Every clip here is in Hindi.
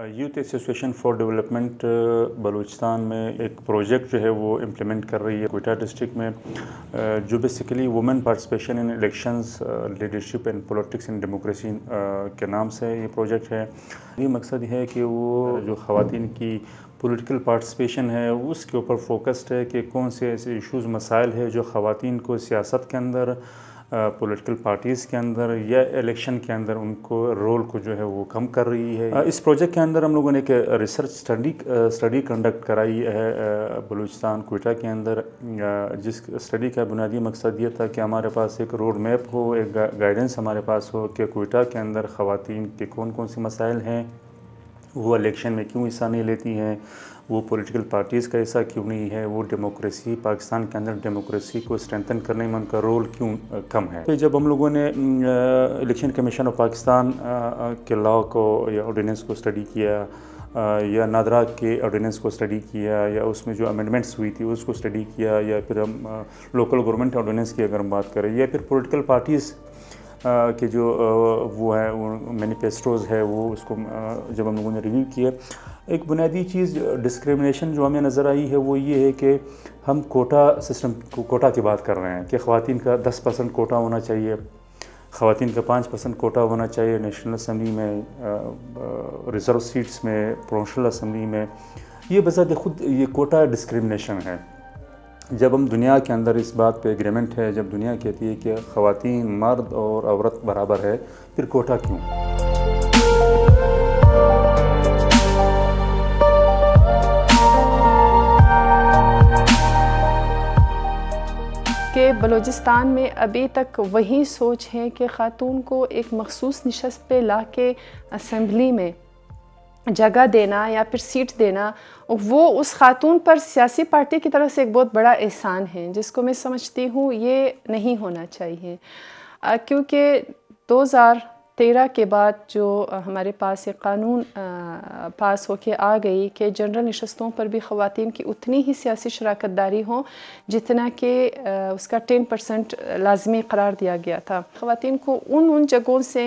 Youth association for development Balochistan में एक प्रोजेक्ट जो है वो इम्प्लीमेंट कर रही है क्वेटा डिस्ट्रिक्ट में, जो basically women participation in elections, leadership and politics in democracy के नाम से ये प्रोजेक्ट है। ये मकसद है कि वो जो ख़वातीन की पॉलिटिकल पार्टिसिपेशन है उसके ऊपर फोकस्ड है कि कौन से ऐसे इश्यूज़ मसाइल है जो ख़वातीन को सियासत के अंदर, पॉलिटिकल पार्टीज़ के अंदर या इलेक्शन के अंदर उनको रोल को जो है वो कम कर रही है। इस प्रोजेक्ट के अंदर हम लोगों ने एक रिसर्च स्टडी कंडक्ट कराई है बलूचिस्तान क्वेटा के अंदर, जिस स्टडी का बुनियादी मकसद ये था कि हमारे पास एक रोड मैप हो, एक गाइडेंस हमारे पास हो कि क्वेटा के अंदर ख़वातीन के कौन कौन से मसाइल हैं, वो इलेक्शन में क्यों हिस्सा नहीं लेती हैं, वो पॉलिटिकल पार्टीज़ का हिस्सा क्यों नहीं है, वो डेमोक्रेसी पाकिस्तान के अंदर डेमोक्रेसी को स्ट्रेंथन करने में उनका रोल क्यों कम है। फिर जब हम लोगों ने इलेक्शन कमीशन ऑफ पाकिस्तान के लॉ को या ऑर्डिनेंस को स्टडी किया, या नादरा के ऑर्डिनेंस को स्टडी किया, या उसमें जो अमेंडमेंट्स हुई थी उसको स्टडी किया, या फिर हम लोकल गवर्नमेंट ऑर्डिनेंस की अगर हम बात करें, या फिर पॉलिटिकल पार्टीज़ के जो वो है वो मैनिफेस्टोज़ है वो उसको जब हम लोगों ने रिव्यू किया, एक बुनियादी चीज़ डिस्क्रिमिनेशन जो हमें नज़र आई है वो ये है कि हम कोटा सिस्टम कोटा की बात कर रहे हैं कि ख़वातीन का 10% कोटा होना चाहिए, ख़वातीन का 5% कोटा होना चाहिए नेशनल असम्बली में, रिज़र्व सीट्स में, प्रोविंशियल असम्बली में। ये बज़ात खुद ये कोटा डिस्क्रिमिनेशन है। जब हम दुनिया के अंदर इस बात पे एग्रीमेंट है, जब दुनिया कहती है कि ख़वातीन मर्द और औरत बराबर है, फिर कोटा क्यों? कि बलूचिस्तान में अभी तक वही सोच है कि ख़ातून को एक मखसूस नशस्त पे ला के असम्बली में जगह देना या फिर सीट देना, वो उस ख़ातून पर सियासी पार्टी की तरफ से एक बहुत बड़ा एहसान है, जिसको मैं समझती हूँ ये नहीं होना चाहिए। क्योंकि 2013 के बाद जो हमारे पास एक क़ानून पास होके आ गई कि जनरल नशस्तों पर भी ख़वातीन की उतनी ही सियासी शराकत दारी हो जितना कि उसका 10% लाजमी करार दिया गया था। ख़वातीन को उन जगहों से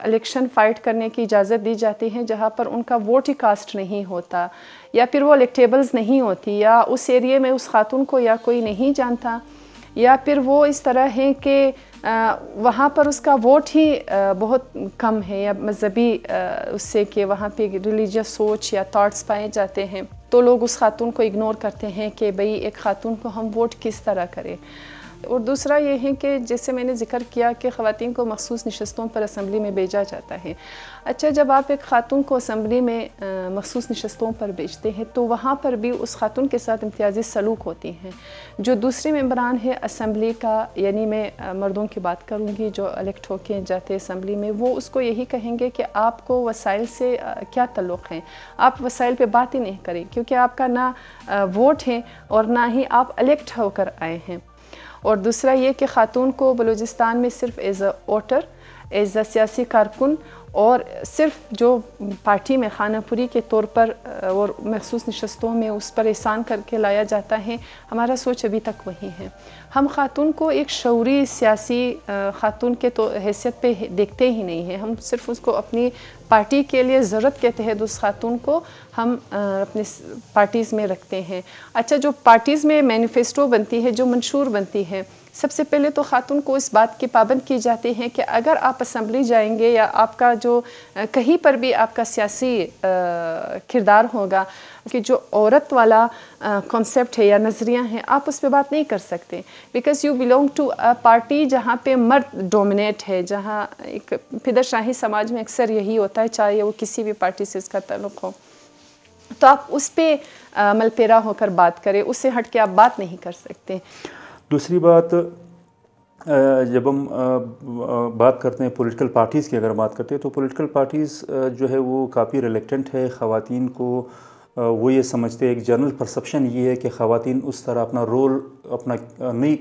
इलेक्शन फ़ाइट करने की इजाज़त दी जाती है जहाँ पर उनका वोट ही कास्ट नहीं होता, या फिर वो इलेक्टेबल्स नहीं होती, या उस एरिए में उस खातून को या कोई नहीं जानता, या फिर वो इस तरह है कि वहाँ पर उसका वोट ही बहुत कम है, या मजहबी उससे कि वहाँ पे रिलीजियस सोच या थॉट्स पाए जाते हैं, तो लोग उस खातून को इग्नोर करते हैं कि भाई एक खातून को हम वोट किस तरह करें। और दूसरा ये है कि जैसे मैंने ज़िक्र किया कि ख़वातीन को मखसूस नशस्तों पर असम्बली में भेजा जाता है। अच्छा, जब आप एक ख़ातून को असम्बली में मखसूस नशस्तों पर भेजते हैं तो वहाँ पर भी उस ख़ातून के साथ इम्तियाज़ी सलूक होती हैं। जो दूसरे मेंबरान है असम्बली का, यानी मैं मर्दों की बात करूँगी जो इलेक्ट होके जाते हैं असम्बली में, वो उसको यही कहेंगे कि आपको वसाइल से क्या ताल्लुक़ है, आप वसाइल पर बात ही नहीं करें, क्योंकि आपका ना वोट है और ना ही आप इलेक्ट होकर आए हैं। और दूसरा ये कि ख़ातून को बलूचिस्तान में सिर्फ as a voter, as a सियासी कारकुन और सिर्फ जो पार्टी में खानापुरी के तौर पर और मखसूस नशस्तों में उस पर एहसान करके लाया जाता है, हमारा सोच अभी तक वही है। हम ख़ातून को एक शऊरी सियासी ख़ातून के तो हैसियत पे देखते ही नहीं हैं, हम सिर्फ उसको अपनी पार्टी के लिए ज़रूरत के तहत उस ख़ातून को हम अपने पार्टीज़ में रखते हैं। अच्छा, जो पार्टीज़ में मैनिफेस्टो बनती है, जो मंशूर बनती है, सबसे पहले तो ख़ातून को इस बात की पाबंद की जाती है कि अगर आप असम्बली जाएंगे या आपका जो कहीं पर भी आपका सियासी किरदार होगा कि जो औरत वाला कॉन्सेप्ट है या नज़रिया है, आप उस पर बात नहीं कर सकते, because you belong to a party जहाँ पे मर्द डोमिनेट है, जहाँ एक फिदरशाही समाज में अक्सर यही होता है, चाहे वो किसी भी पार्टी से इसका ताल्लुक़ हो, तो आप उस पर मलपेरा होकर बात करें, उससे हट के आप बात नहीं कर सकते। दूसरी बात, जब हम बात करते हैं पॉलिटिकल पार्टीज़ की, अगर बात करते हैं तो पॉलिटिकल पार्टीज़ जो है वो काफ़ी रिलेक्टेंट है ख़वातीन को। वो ये समझते हैं, एक जनरल परसेप्शन ये है कि ख़वातीन उस तरह अपना रोल अपना नहीं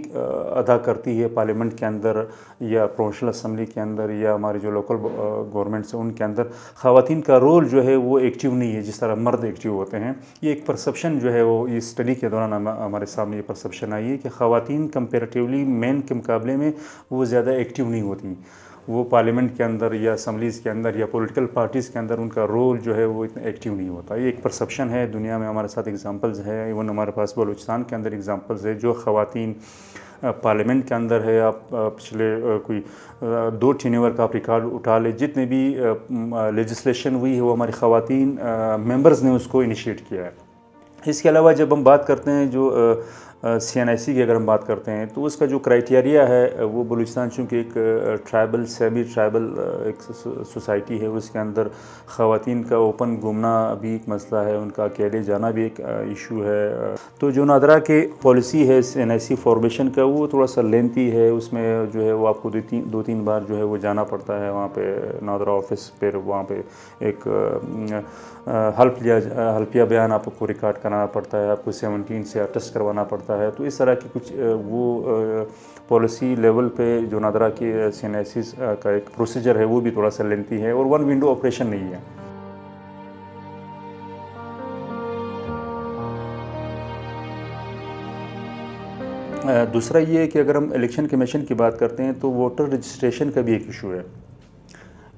अदा करती है पार्लियामेंट के अंदर या प्रोविंशियल असम्बली के अंदर या हमारे जो लोकल गवर्नमेंट्स हैं उनके अंदर ख़वातीन का रोल जो है वो एक्टिव नहीं है जिस तरह मर्द एक्टिव होते हैं। ये एक परसेप्शन जो है वो इस स्टडी के दौरान हमारे सामने ये परसेप्शन आई है कि ख़वातीन कंपेरेटिवली मेन के मुकाबले में वो ज़्यादा एक्टिव नहीं होती। वो पार्लियामेंट के अंदर या असम्बलीज़ के अंदर या पॉलिटिकल पार्टीज़ के अंदर उनका रोल जो है वो इतना एक्टिव नहीं होता। ये एक परसेप्शन है, दुनिया में हमारे साथ एग्जांपल्स है, इवन हमारे पास बलूचिस्तान के अंदर एग्जांपल्स है जो ख़वातीन पार्लियामेंट के अंदर है। आप पिछले कोई 2 टेन्योर का आप रिकॉर्ड उठा ले, जितने भी लेजिस्लेशन हुई है वो हमारी ख़वातीन मेंबर्स ने उसको इनिशिएट किया है। इसके अलावा जब हम बात करते हैं जो CNIC की अगर हम बात करते हैं तो उसका जो क्राइटेरिया है वो बलूचिस्तान चूँकि एक ट्राइबल सेमी ट्राइबल एक सोसाइटी है, उसके अंदर ख़वातीन का ओपन घूमना भी एक मसला है, उनका अकेले जाना भी एक इशू है। तो जो नादरा के पॉलिसी है CNIC फॉर्मेशन का वो थोड़ा सा लेंथी है, उसमें जो है वो आपको 2-3 बार जो है वो जाना पड़ता है वहाँ पे नादरा ऑफिस, फिर वहाँ पे एक हल्फिया बयान आपको रिकॉर्ड कराना पड़ता है, आपको 17 से अटेस्ट करवाना पड़ता है। तो इस तरह की कुछ वो पॉलिसी लेवल पे जो नादरा की CNIC का एक प्रोसीजर है वो भी थोड़ा सा लेंथी है और वन विंडो ऑपरेशन नहीं है। दूसरा ये है कि अगर हम इलेक्शन कमीशन की बात करते हैं तो वोटर रजिस्ट्रेशन का भी एक इशू है।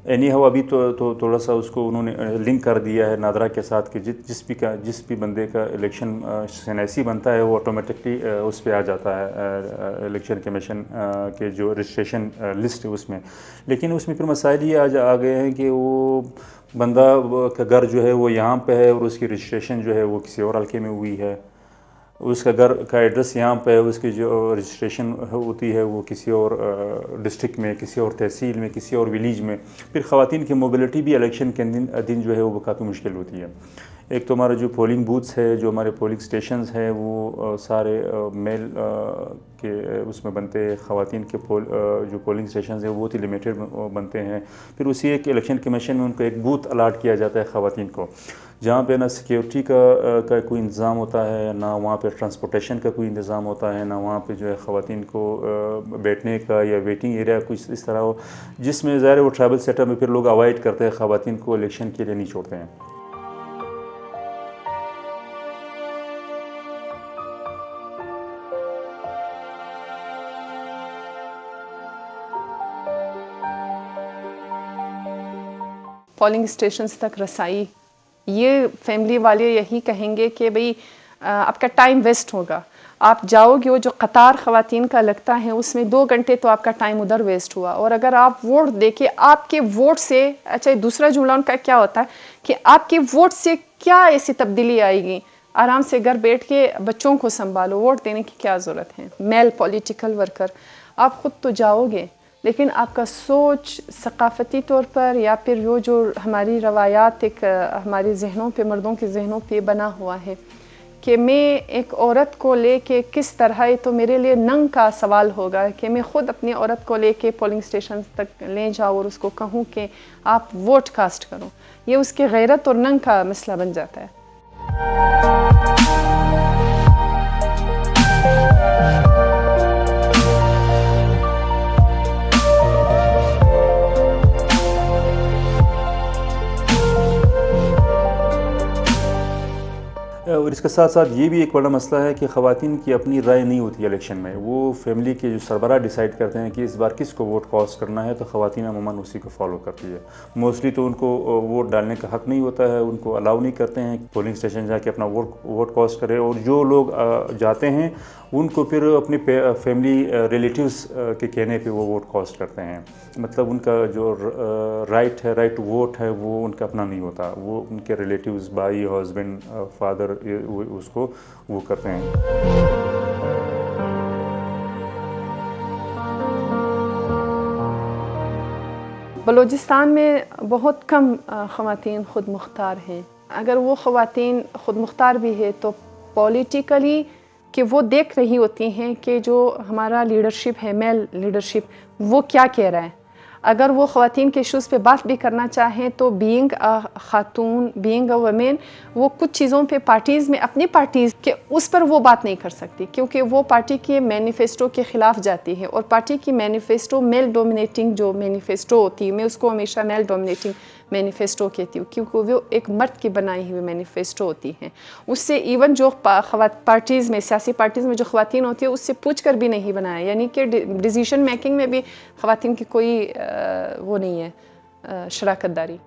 एनी हाउ अभी तो थोड़ा सा उसको उन्होंने लिंक कर दिया है नादरा के साथ कि जिस भी बंदे का इलेक्शन CNIC बनता है वो ऑटोमेटिकली उस पर आ जाता है इलेक्शन कमीशन के जो रजिस्ट्रेशन लिस्ट है उसमें। लेकिन उसमें फिर मसाइल ये आ गए हैं कि वो बंदा का घर जो है वो यहाँ पे है और उसकी रजिस्ट्रेशन जो है वो किसी और हल्के में हुई है, उसका घर का एड्रेस यहाँ पे है, उसकी जो रजिस्ट्रेशन होती है वो किसी और डिस्ट्रिक्ट में, किसी और तहसील में, किसी और विलेज में। फिर ख़वातीन की मोबिलिटी भी इलेक्शन के दिन जो है वो काफ़ी मुश्किल होती है। एक तो हमारा जो पोलिंग बूथ्स है, जो हमारे पोलिंग स्टेशंस हैं वो सारे मेल के उसमें बनते हैं। ख़वातीन के जो पोलिंग स्टेशंस हैं वो बहुत ही लिमिटेड बनते हैं। फिर उसी एक इलेक्शन कमीशन में उनको एक बूथ अलाट किया जाता है ख़वातीन को, जहाँ पे ना सिक्योरिटी का कोई इंतज़ाम होता है, ना वहाँ पे ट्रांसपोर्टेशन का कोई इंतज़ाम होता है, ना वहाँ पे जो है ख़वातीन को बैठने का या वेटिंग एरिया कुछ इस तरह हो, जिसमें ज़ाहिर वो ट्राइबल सेटअप में फिर लोग अवॉइड करते हैं, ख़वातीन को इलेक्शन के लिए नहीं छोड़ते हैं। पोलिंग स्टेशंस तक रसाई, ये फैमिली वाले यही कहेंगे कि भाई आपका टाइम वेस्ट होगा, आप जाओगे, वो जो कतार ख़वातीन का लगता है उसमें 2 घंटे तो आपका टाइम उधर वेस्ट हुआ। और अगर आप वोट देके आपके वोट से, अच्छा दूसरा जुमला उनका क्या होता है कि आपके वोट से क्या ऐसी तब्दीली आएगी, आराम से घर बैठ के बच्चों को संभालो, वोट देने की क्या ज़रूरत है। मेल पॉलिटिकल वर्कर, आप ख़ुद तो जाओगे लेकिन आपका सोच सकाफ़ती तौर पर या फिर वो जो हमारी रवायात एक हमारे जहनों पे, मर्दों के जहनों पे बना हुआ है कि मैं एक औरत को लेके किस तरह है, तो मेरे लिए नंग का सवाल होगा कि मैं ख़ुद अपनी औरत को लेके पोलिंग स्टेशन तक ले जाऊँ और उसको कहूँ कि आप वोट कास्ट करो। ये उसके गैरत और नंग का मसला बन जाता है। और इसके साथ साथ ये भी एक बड़ा मसला है कि ख़वातीन की अपनी राय नहीं होती है इलेक्शन में। वो फैमिली के जो सरबराह डिसाइड करते हैं कि इस बार किसको वोट कास्ट करना है, तो ख़वातीन अमूमन उसी को फॉलो करती है। मोस्टली तो उनको वोट डालने का हक़ नहीं होता है, उनको अलाउ नहीं करते हैं पोलिंग स्टेशन जाके अपना वोट कास्ट करें। और जो लोग जाते हैं उनको फिर अपनी फैमिली रिलेटिव्स के कहने पे वो वोट कास्ट करते हैं। मतलब उनका जो राइट टू वोट है वो उनका अपना नहीं होता, वो उनके रिलेटिव्स, भाई, हस्बैंड, फादर उसको वो करते हैं। बलूचिस्तान में बहुत कम ख़वातीन ख़ुद मुख्तार हैं। अगर वो ख़वातीन ख़ुद मुख्तार भी है तो पॉलिटिकली कि वो देख रही होती हैं कि जो हमारा लीडरशिप है, मेल लीडरशिप, वो क्या कह रहा है। अगर वो ख़वातीन के इशूज़ पे बात भी करना चाहें तो being Khatoon, being a women, वो कुछ चीज़ों पे पार्टीज़ में, अपनी पार्टीज़ के उस पर वो बात नहीं कर सकती क्योंकि वो पार्टी के मैनिफेस्टो के ख़िलाफ़ जाती है। और पार्टी की मैनिफेस्टो मेल डोमिनेटिंग जो मैनिफेस्टो होती है, मैं उसको हमेशा मेल डोमिनेटिंग मैनिफेस्टो कहती हूँ, क्योंकि वो एक मर्द की बनाई हुई मैनिफेस्टो होती हैं। उससे इवन जो पार्टीज़ में, सियासी पार्टीज़ में जो ख़वातीन होती है, उससे पूछ कर भी नहीं बनाया, यानी कि डिसीजन मेकिंग में भी ख़वातीन की कोई वो नहीं है शराकत दारी।